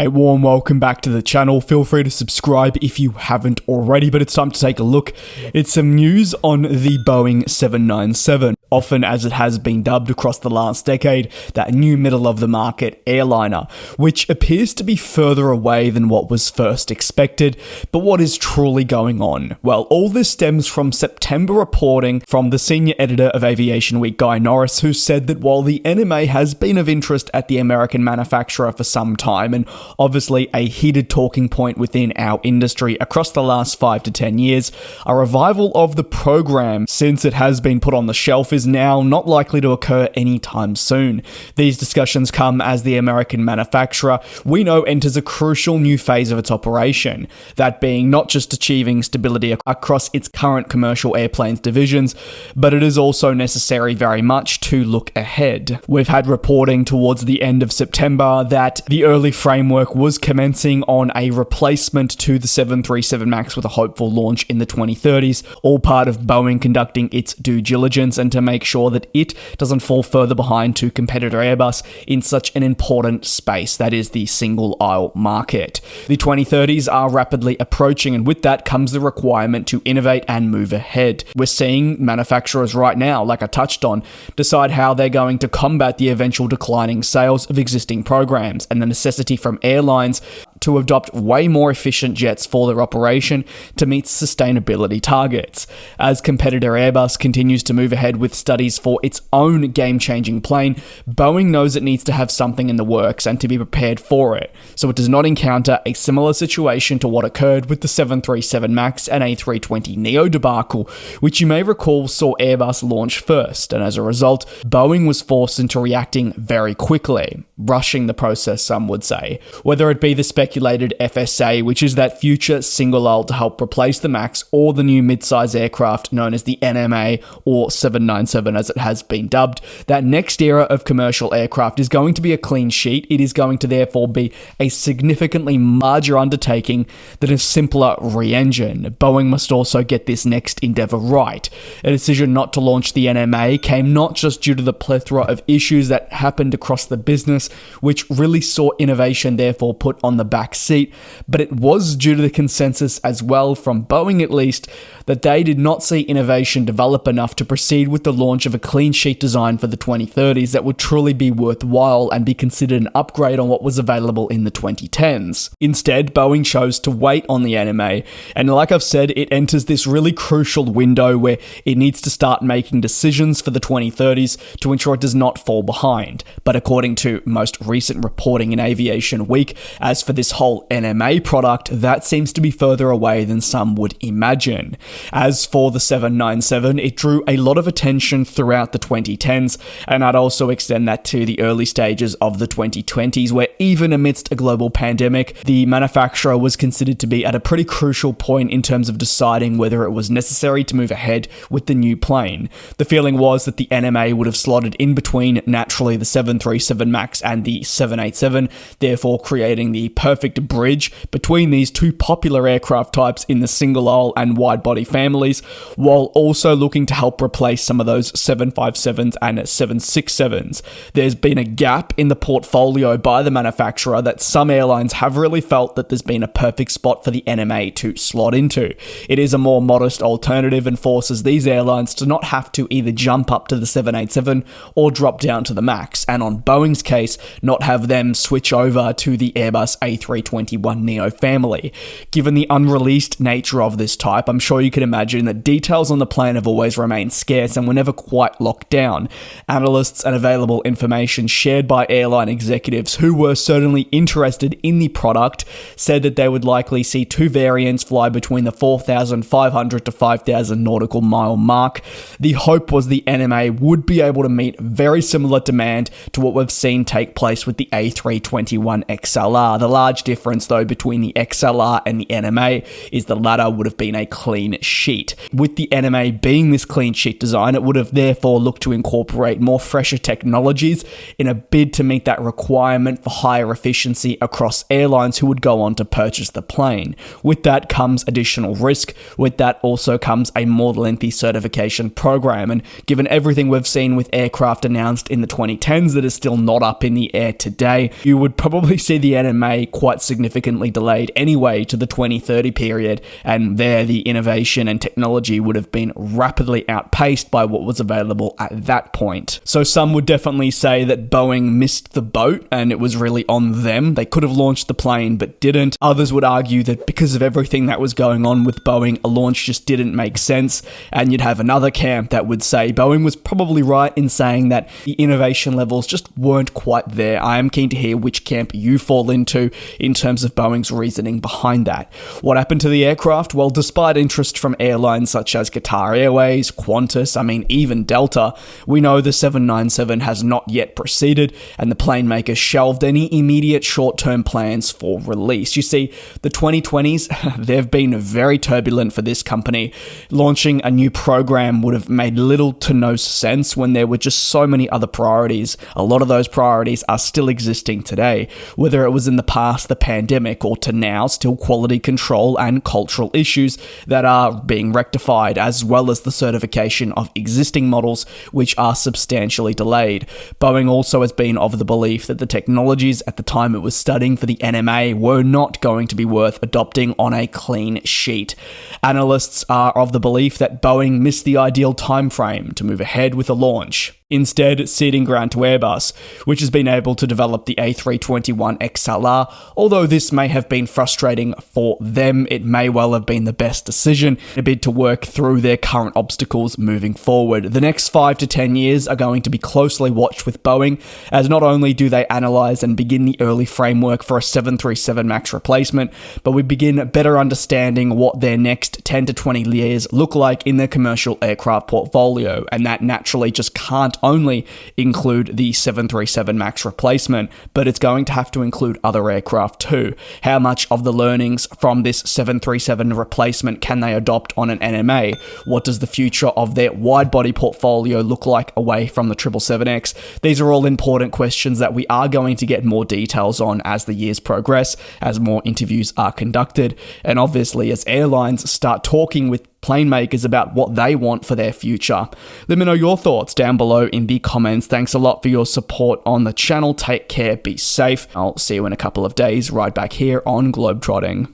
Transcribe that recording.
A warm welcome back to the channel. Feel free to subscribe if you haven't already, but it's time to take a look. It's some news on the Boeing 797, often as it has been dubbed across the last decade, that new middle-of-the-market airliner, which appears to be further away than what was first expected. But what is truly going on? Well, all this stems from September reporting from the senior editor of Aviation Week, Guy Norris, who said that while the NMA has been of interest at the American manufacturer for some time, and obviously a heated talking point within our industry across the last 5 to 10 years, a revival of the program, since it has been put on the shelf, is now not likely to occur anytime soon. These discussions come as the American manufacturer, we know, enters a crucial new phase of its operation, that being not just achieving stability across its current commercial airplanes divisions, but it is also necessary very much to look ahead. We've had reporting towards the end of September that the early framework was commencing on a replacement to the 737 MAX with a hopeful launch in the 2030s, all part of Boeing conducting its due diligence and to make sure that it doesn't fall further behind to competitor Airbus in such an important space, that is the single aisle market. The 2030s are rapidly approaching, and with that comes the requirement to innovate and move ahead. We're seeing manufacturers right now, like I touched on, decide how they're going to combat the eventual declining sales of existing programs and the necessity from airlines to adopt way more efficient jets for their operation to meet sustainability targets. As competitor Airbus continues to move ahead with studies for its own game-changing plane, Boeing knows it needs to have something in the works and to be prepared for it, so it does not encounter a similar situation to what occurred with the 737 MAX and A320neo debacle, which you may recall saw Airbus launch first, and as a result, Boeing was forced into reacting very quickly, rushing the process, some would say. Whether it be the speculated FSA, which is that future single aisle to help replace the MAX, or the new mid-size aircraft known as the NMA or 797 as it has been dubbed, that next era of commercial aircraft is going to be a clean sheet. It is going to therefore be a significantly larger undertaking than a simpler re-engine. Boeing must also get this next endeavor right. A decision not to launch the NMA came not just due to the plethora of issues that happened across the business, which really saw innovation therefore put on the back seat, but it was due to the consensus as well, from Boeing at least, that they did not see innovation develop enough to proceed with the launch of a clean sheet design for the 2030s that would truly be worthwhile and be considered an upgrade on what was available in the 2010s. Instead, Boeing chose to wait on the NMA, and like I've said, it enters this really crucial window where it needs to start making decisions for the 2030s to ensure it does not fall behind. But according to most recent reporting in Aviation Week, as for this whole NMA product, that seems to be further away than some would imagine. As for the 797, it drew a lot of attention throughout the 2010s, and I'd also extend that to the early stages of the 2020s, where even amidst a global pandemic, the manufacturer was considered to be at a pretty crucial point in terms of deciding whether it was necessary to move ahead with the new plane. The feeling was that the NMA would have slotted in between, naturally, the 737 MAX and the 787, therefore creating the perfect bridge between these two popular aircraft types in the single aisle and wide body families, while also looking to help replace some of those 757s and 767s. There's been a gap in the portfolio by the manufacturer that some airlines have really felt that there's been a perfect spot for the NMA to slot into. It is a more modest alternative and forces these airlines to not have to either jump up to the 787 or drop down to the MAX, and on Boeing's case, not have them switch over to the Airbus A321neo family. Given the unreleased nature of this type, I'm sure you can imagine that details on the plane have always remained scarce and were never quite locked down. Analysts and available information shared by airline executives who were certainly interested in the product said that they would likely see two variants fly between the 4,500 to 5,000 nautical mile mark. The hope was the NMA would be able to meet very similar demand to what we've seen take place with the A321 XLR. The large difference, though, between the XLR and the NMA is the latter would have been a clean sheet. With the NMA being this clean sheet design, it would have therefore looked to incorporate more fresher technologies in a bid to meet that requirement for higher efficiency across airlines who would go on to purchase the plane. With that comes additional risk. With that also comes a more lengthy certification program, and given everything we've seen with aircraft announced in the 2010s that is still not up in in the air today, you would probably see the NMA quite significantly delayed anyway to the 2030 period, and there the innovation and technology would have been rapidly outpaced by what was available at that point. So some would definitely say that Boeing missed the boat and it was really on them. They could have launched the plane but didn't. Others would argue that because of everything that was going on with Boeing, a launch just didn't make sense, and you'd have another camp that would say Boeing was probably right in saying that the innovation levels just weren't quite there. I am keen to hear which camp you fall into in terms of Boeing's reasoning behind that. What happened to the aircraft? Well, despite interest from airlines such as Qatar Airways, Qantas, even Delta, we know the 797 has not yet proceeded, and the plane maker shelved any immediate short-term plans for release. You see, the 2020s, they've been very turbulent for this company. Launching a new program would have made little to no sense when there were just so many other priorities. A lot of those priorities are still existing today, whether it was in the past, the pandemic, or to now, still quality control and cultural issues that are being rectified, as well as the certification of existing models, which are substantially delayed. Boeing also has been of the belief that the technologies at the time it was studying for the NMA were not going to be worth adopting on a clean sheet. Analysts are of the belief that Boeing missed the ideal time frame to move ahead with a launch, instead ceding ground to Airbus, which has been able to develop the A321XLR. Although this may have been frustrating for them, it may well have been the best decision in a bid to work through their current obstacles moving forward. The next 5 to 10 years are going to be closely watched with Boeing, as not only do they analyze and begin the early framework for a 737 MAX replacement, but we begin better understanding what their next 10 to 20 years look like in their commercial aircraft portfolio, and that naturally just can't only include the 737 MAX replacement, but it's going to have to include other aircraft too. How much of the learnings from this 737 replacement can they adopt on an NMA? What does the future of their wide-body portfolio look like away from the 777X? These are all important questions that we are going to get more details on as the years progress, as more interviews are conducted, and obviously as airlines start talking with plane makers about what they want for their future. Let me know your thoughts down below in the comments. Thanks a lot for your support on the channel. Take care, be safe. I'll see you in a couple of days right back here on GlobeTrotting.